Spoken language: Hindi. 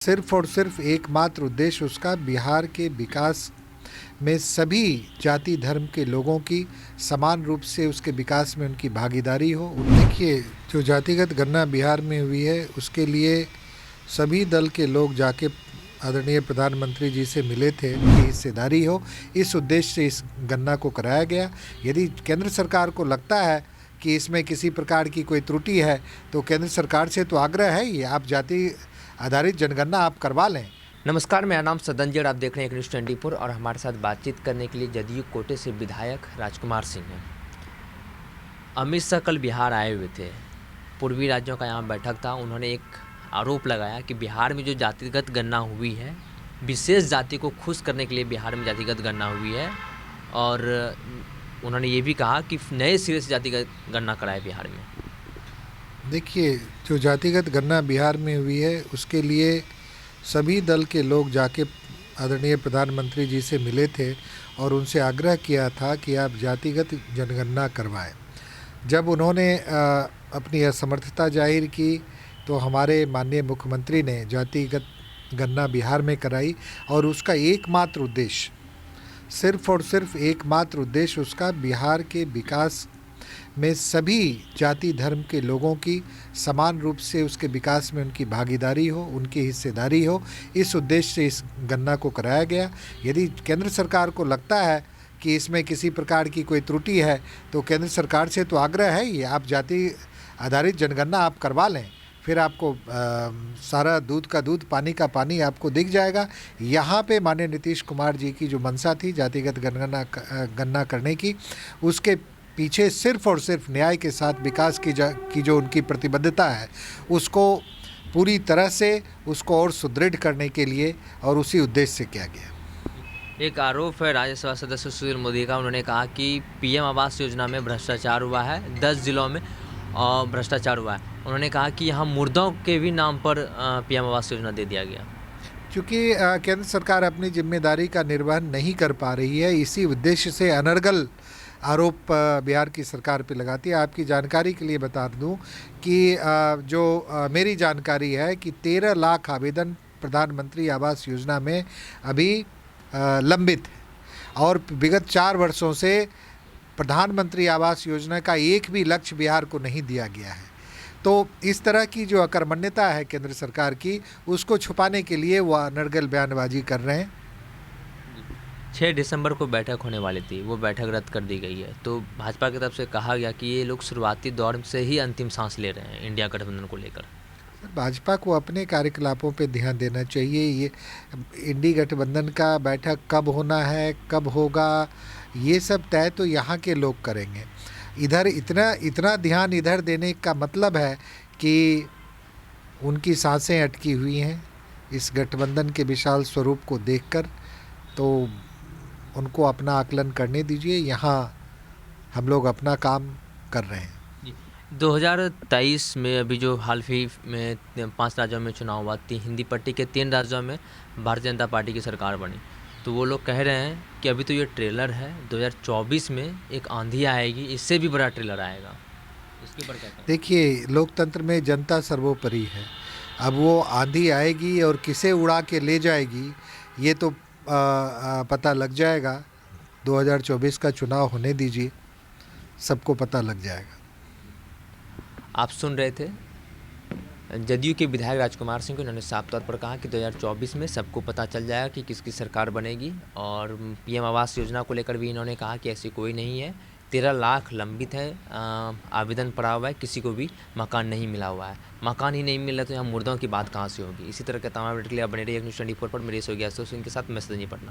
सिर्फ और सिर्फ एकमात्र उद्देश्य उसका बिहार के विकास में सभी जाति धर्म के लोगों की समान रूप से उसके विकास में उनकी भागीदारी हो। देखिए, जो जातिगत गणना बिहार में हुई है उसके लिए सभी दल के लोग जाके आदरणीय प्रधानमंत्री जी से मिले थे, उनकी हिस्सेदारी हो, इस उद्देश्य से इस गणना को कराया गया। यदि केंद्र सरकार को लगता है कि इसमें किसी प्रकार की कोई त्रुटि है तो केंद्र सरकार से तो आग्रह है ही, आप जाति आधारित जनगणना आप करवा लें। नमस्कार, मेरा नाम सदनजड़, आप देख रहे हैं एक न्यूज़ 24 और हमारे साथ बातचीत करने के लिए जदयू कोटे से विधायक राजकुमार सिंह हैं। अमित शाह कल बिहार आए हुए थे, पूर्वी राज्यों का यहाँ बैठक था। उन्होंने एक आरोप लगाया कि बिहार में जो जातिगत गणना हुई है, विशेष जाति को खुश करने के लिए बिहार में जातिगत गणना हुई है, और उन्होंने ये भी कहा कि नए सिरे से जातिगत गणना कराए बिहार में। देखिए, जो जातिगत गणना बिहार में हुई है उसके लिए सभी दल के लोग जाके आदरणीय प्रधानमंत्री जी से मिले थे और उनसे आग्रह किया था कि आप जातिगत जनगणना करवाएं। जब उन्होंने अपनी असमर्थता जाहिर की तो हमारे माननीय मुख्यमंत्री ने जातिगत गणना बिहार में कराई और उसका एकमात्र उद्देश्य, सिर्फ और सिर्फ एकमात्र उद्देश्य उसका बिहार के विकास में सभी जाति धर्म के लोगों की समान रूप से उसके विकास में उनकी भागीदारी हो, उनकी हिस्सेदारी हो, इस उद्देश्य से इस गणना को कराया गया। यदि केंद्र सरकार को लगता है कि इसमें किसी प्रकार की कोई त्रुटि है तो केंद्र सरकार से तो आग्रह है ही, आप जाति आधारित जनगणना आप करवा लें, फिर आपको सारा दूध का दूध पानी का पानी आपको दिख जाएगा। यहाँ पे माननीय नीतीश कुमार जी की जो मंशा थी जातिगत गणना करने की, उसके पीछे सिर्फ और सिर्फ न्याय के साथ विकास की जो उनकी प्रतिबद्धता है उसको पूरी तरह से उसको और सुदृढ़ करने के लिए और उसी उद्देश्य से किया गया। एक आरोप है राज्यसभा सदस्य सुशील मोदी का। उन्होंने कहा कि पीएम आवास योजना में भ्रष्टाचार हुआ है, 10 जिलों में और भ्रष्टाचार हुआ है। उन्होंने कहा कि यहाँ मुर्दों के भी नाम पर पीएम आवास योजना दे दिया गया। क्योंकि केंद्र सरकार अपनी जिम्मेदारी का निर्वहन नहीं कर पा रही है, इसी उद्देश्य से अनर्गल आरोप बिहार की सरकार पे लगाती है। आपकी जानकारी के लिए बता दूं कि मेरी जानकारी है कि 13 लाख आवेदन प्रधानमंत्री आवास योजना में अभी लंबित है और विगत 4 वर्षों से प्रधानमंत्री आवास योजना का एक भी लक्ष्य बिहार को नहीं दिया गया है। तो इस तरह की जो अकर्मण्यता है केंद्र सरकार की, उसको छुपाने के लिए वो अनर्गल बयानबाजी कर रहे हैं। 6 दिसंबर को बैठक होने वाली थी, वो बैठक रद्द कर दी गई है। तो भाजपा की तरफ से कहा गया कि ये लोग शुरुआती दौर से ही अंतिम सांस ले रहे हैं इंडिया गठबंधन को लेकर। भाजपा को अपने कार्यकलापों पे ध्यान देना चाहिए। ये इंडी गठबंधन का बैठक कब होना है, कब होगा, ये सब तय तो यहाँ के लोग करेंगे। इधर इतना ध्यान इधर देने का मतलब है कि उनकी सांसें अटकी हुई हैं इस गठबंधन के विशाल स्वरूप को देखकर। तो उनको अपना आकलन करने दीजिए, यहाँ हम लोग अपना काम कर रहे हैं। 2023 में अभी जो हाल ही में 5 राज्यों में चुनाव हुआ, हिंदी पट्टी के 3 राज्यों में भारतीय जनता पार्टी की सरकार बनी। तो वो लोग कह रहे हैं कि अभी तो ये ट्रेलर है, 2024 में एक आंधी आएगी, इससे भी बड़ा ट्रेलर आएगा। इसके ऊपर क्या कहें? देखिए, लोकतंत्र में जनता सर्वोपरि है। अब वो आंधी आएगी और किसे उड़ा के ले जाएगी ये तो पता लग जाएगा। 2024 का चुनाव होने दीजिए, सबको पता लग जाएगा। आप सुन रहे थे जदयू के विधायक राजकुमार सिंह को। उन्होंने साफ तौर पर कहा कि 2024 में सबको पता चल जाएगा कि किसकी सरकार बनेगी। और पीएम आवास योजना को लेकर भी इन्होंने कहा कि ऐसी कोई नहीं है, 13 लाख लंबित है, आवेदन पड़ा हुआ है, किसी को भी मकान नहीं मिला हुआ है। मकान ही नहीं मिला तो यहाँ मुर्दों की बात कहाँ से होगी। इसी तरह के तमाम अपडेट के लिए आप बने रहिए न्यूज़ 24 पर। मेरे सोगिया इनके साथ मैं सदनजड़ पटना।